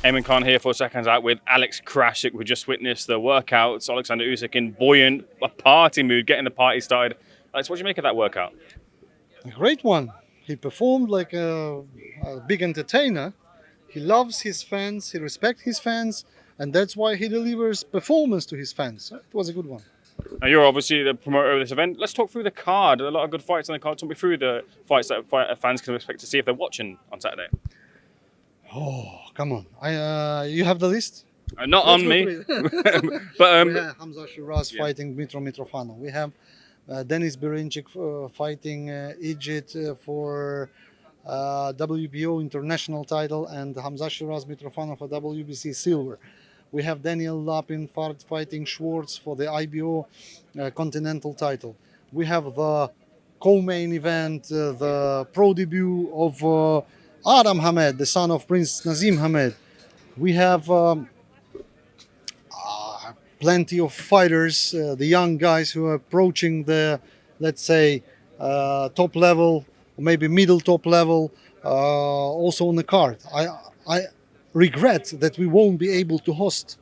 Ayman Khan here for Seconds Out with Alex Krassyuk. We just witnessed the workouts. Oleksandr Usyk in buoyant, a party mood, getting the party started. Alex, what do you make of that workout? A great one. He performed like a big entertainer. He loves his fans, he respects his fans, and that's why he delivers performance to his fans. So it was a good one. Now, you're obviously the promoter of this event. Let's talk through the card. A lot of good fights on the card. Talk me through the fights that fans can expect to see if they're watching on Saturday. Oh, come on. You have the list? Not Let's on go me. through it. But We have Hamza Shiraz fighting Dmitro Mitrofanov. We have Denis Berinchik fighting Egypt for WBO international title, and Hamza Shiraz Mitrofanov for WBC silver. We have Daniel Lapin fighting Schwartz for the IBO continental title. We have the co-main event, the pro debut of Adam Hamed, the son of Prince Nazim Hamed. We have plenty of fighters, the young guys who are approaching the, let's say, top level, maybe middle top level, also on the card. I regret that we won't be able to host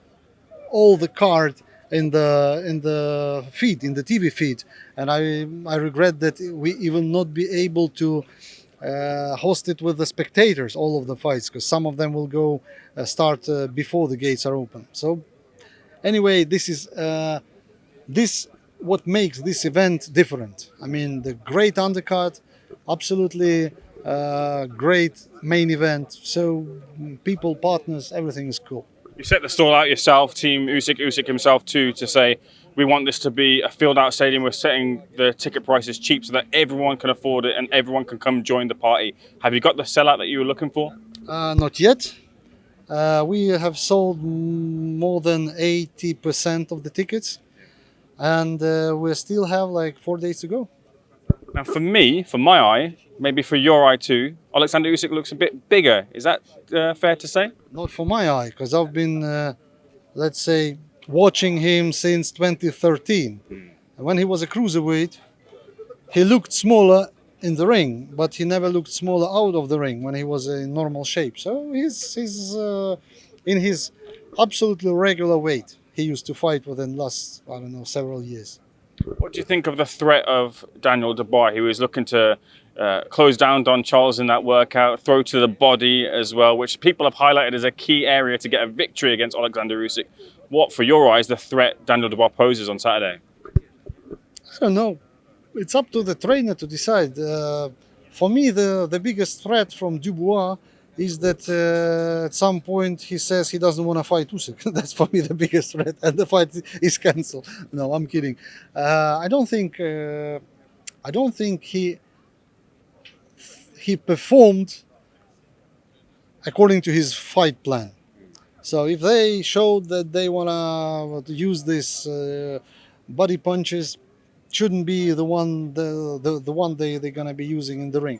all the card in the feed, in the TV feed, and I regret that we will not be able to host it with the spectators, all of the fights, because some of them will go start before the gates are open. So anyway, this is what makes this event different. I mean, the great undercard, absolutely great main event. So people, partners, everything is cool. you set the stall out yourself, Team Usyk himself too, to say we want this to be a filled-out stadium. We're setting the ticket prices cheap so that everyone can afford it and everyone can come join the party. Have you got the sellout that you were looking for? Not yet. We have sold more than 80% of the tickets, and we still have like 4 days to go. Now, for me, for my eye, maybe for your eye too, Oleksandr Usyk looks a bit bigger. Is that fair to say? Not for my eye, because I've been, let's say, watching him since 2013. And when he was a cruiserweight, he looked smaller in the ring, but he never looked smaller out of the ring when he was in normal shape. So he's in his absolutely regular weight he used to fight within last, I don't know, several years. What do you think of the threat of Daniel Dubois? He was looking to close down Don Charles in that workout, throw to the body as well, which people have highlighted as a key area to get a victory against Oleksandr Usyk. What, for your eyes, the threat Daniel Dubois poses on Saturday? I don't know. It's up to the trainer to decide. For me, the biggest threat from Dubois is that at some point he says he doesn't want to fight Usyk. That's for me the biggest threat, and the fight is cancelled. No, I'm kidding. I don't think he performed according to his fight plan. So if they showed that they want to use this body punches, shouldn't be the one they're gonna be using in the ring.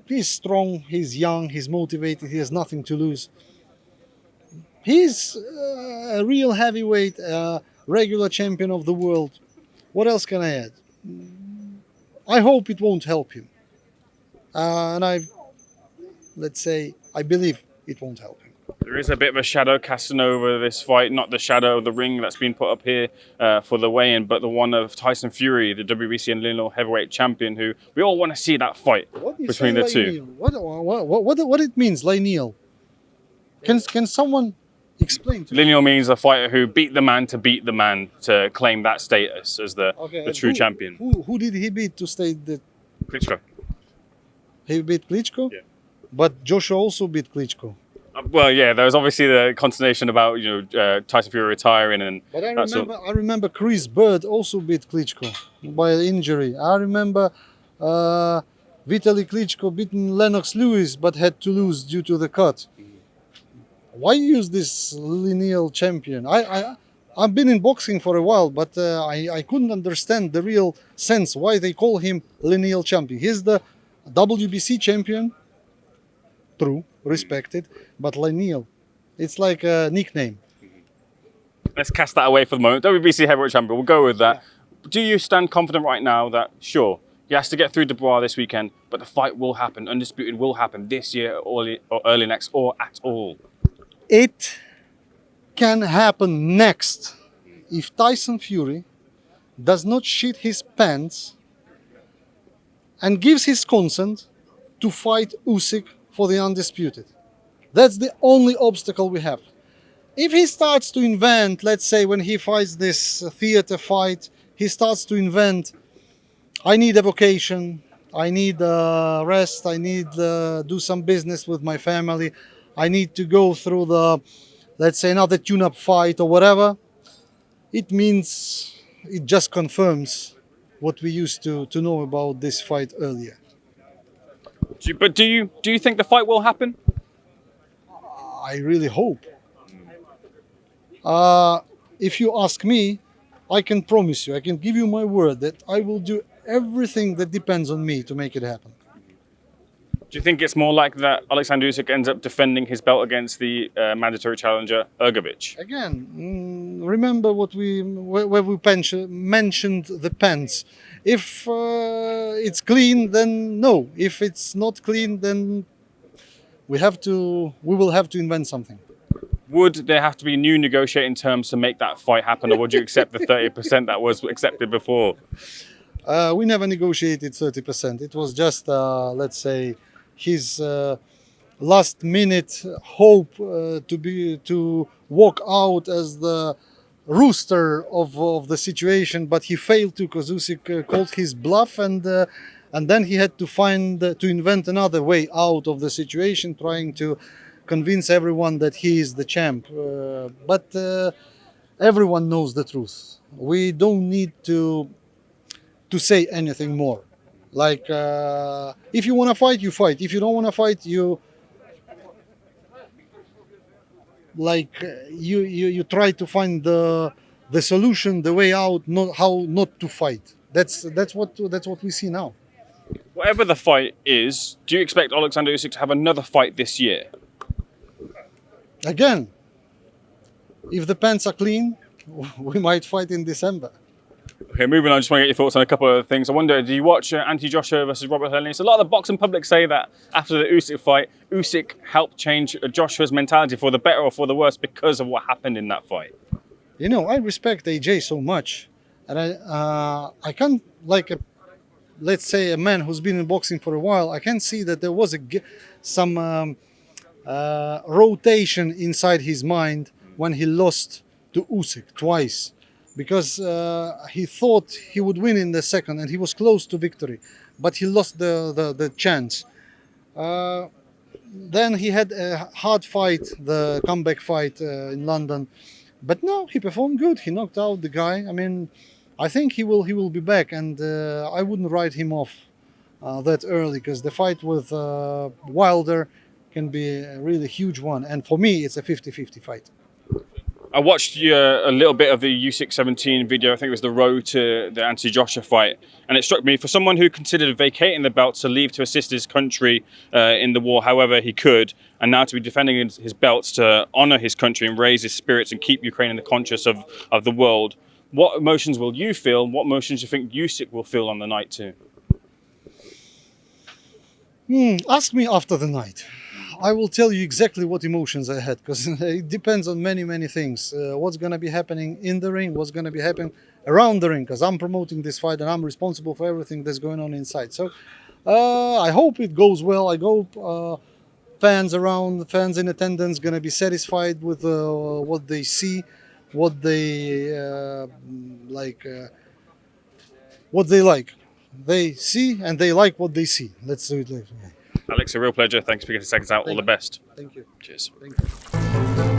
He's strong, he's young, he's motivated, he has nothing to lose. He's a real heavyweight, regular champion of the world. What else can I add? I hope it won't help him, and I believe it won't help him. There is a bit of a shadow casting over this fight, not the shadow of the ring that's been put up here for the weigh-in, but the one of Tyson Fury, the WBC and lineal heavyweight champion, who we all want to see that fight between the two. What it means, lineal? Can someone explain to me? Lineal means a fighter who beat the man to beat the man to claim that status as the true champion. Who did he beat to state that? Klitschko. He beat Klitschko? Yeah. But Joshua also beat Klitschko. Well, yeah, there was obviously the consternation about Tyson Fury retiring, and But I remember Chris Bird also beat Klitschko by injury. I remember Vitaly Klitschko beaten Lennox Lewis, but had to lose due to the cut. Why use this lineal champion? I've been in boxing for a while, but I couldn't understand the real sense why they call him lineal champion. He's the WBC champion, true, respected, but lineal, it's like a nickname. Let's cast that away for the moment. WBC heavyweight champion, we'll go with that. Do you stand confident right now that, sure, He has to get through Dubois this weekend, but the fight will happen. Undisputed will happen this year or early next or at all. It can happen next if Tyson Fury does not shit his pants and gives his consent to fight Usyk for the Undisputed. That's the only obstacle we have. If he starts to invent, let's say when he fights this theater fight, he starts to invent, I need a vacation, I need rest, I need do some business with my family, I need to go through the, let's say, another tune-up fight or whatever, it means it just confirms what we used to know about this fight earlier. But do you think the fight will happen? I really hope. If you ask me, I can promise you, I can give you my word that I will do everything that depends on me to make it happen. Do you think it's more like that Oleksandr Usyk ends up defending his belt against the mandatory challenger Ergovic? Again, remember what where we mentioned the pants. If it's clean, then no. If it's not clean, then we will have to invent something. Would there have to be new negotiating terms to make that fight happen, or would you accept the 30% that was accepted before? We never negotiated 30%. It was just, let's say, his last-minute hope to walk out as the rooster of the situation, but he failed to because Usyk called his bluff, and then he had to invent another way out of the situation, trying to convince everyone that he is the champ. But everyone knows the truth. We don't need to say anything more. Like, if you want to fight, you fight. If you don't want to fight, you try to find the solution, the way out, not how not to fight. That's what we see now. Whatever the fight is, do you expect Oleksandr Usyk to have another fight this year? Again, if the pants are clean, we might fight in December. Okay, moving on, I just want to get your thoughts on a couple of things. I wonder, do you watch Anthony Joshua versus Robert Helenius? A lot of the boxing public say that after the Usyk fight, Usyk helped change Joshua's mentality for the better or for the worse because of what happened in that fight. You know, I respect AJ so much, and I can't, let's say, a man who's been in boxing for a while, I can see that there was some rotation inside his mind when he lost to Usyk twice. Because he thought he would win in the second, and he was close to victory, but he lost the chance. Then he had a hard fight, the comeback fight in London, but no, he performed good. He knocked out the guy. I mean, I think he will be back, and I wouldn't write him off that early, because the fight with Wilder can be a really huge one, and for me, it's a 50-50 fight. I watched a little bit of the Usyk 17 video. I think it was the road to the Anthony Joshua fight. And it struck me, for someone who considered vacating the belt to leave to assist his country in the war however he could, and now to be defending his belts to honor his country and raise his spirits and keep Ukraine in the conscious of the world, what emotions will you feel? What emotions do you think Usyk will feel on the night too? Ask me after the night. I will tell you exactly what emotions I had, because it depends on many things. What's going to be happening in the ring, what's going to be happening around the ring, because I'm promoting this fight and I'm responsible for everything that's going on inside. So I hope it goes well. I hope fans in attendance going to be satisfied with what they see, what they like. They see and they like what they see. Let's do it later. Alex, a real pleasure. Thanks for speaking to Seconds Out. All the best. Thank you. Cheers. Thank you.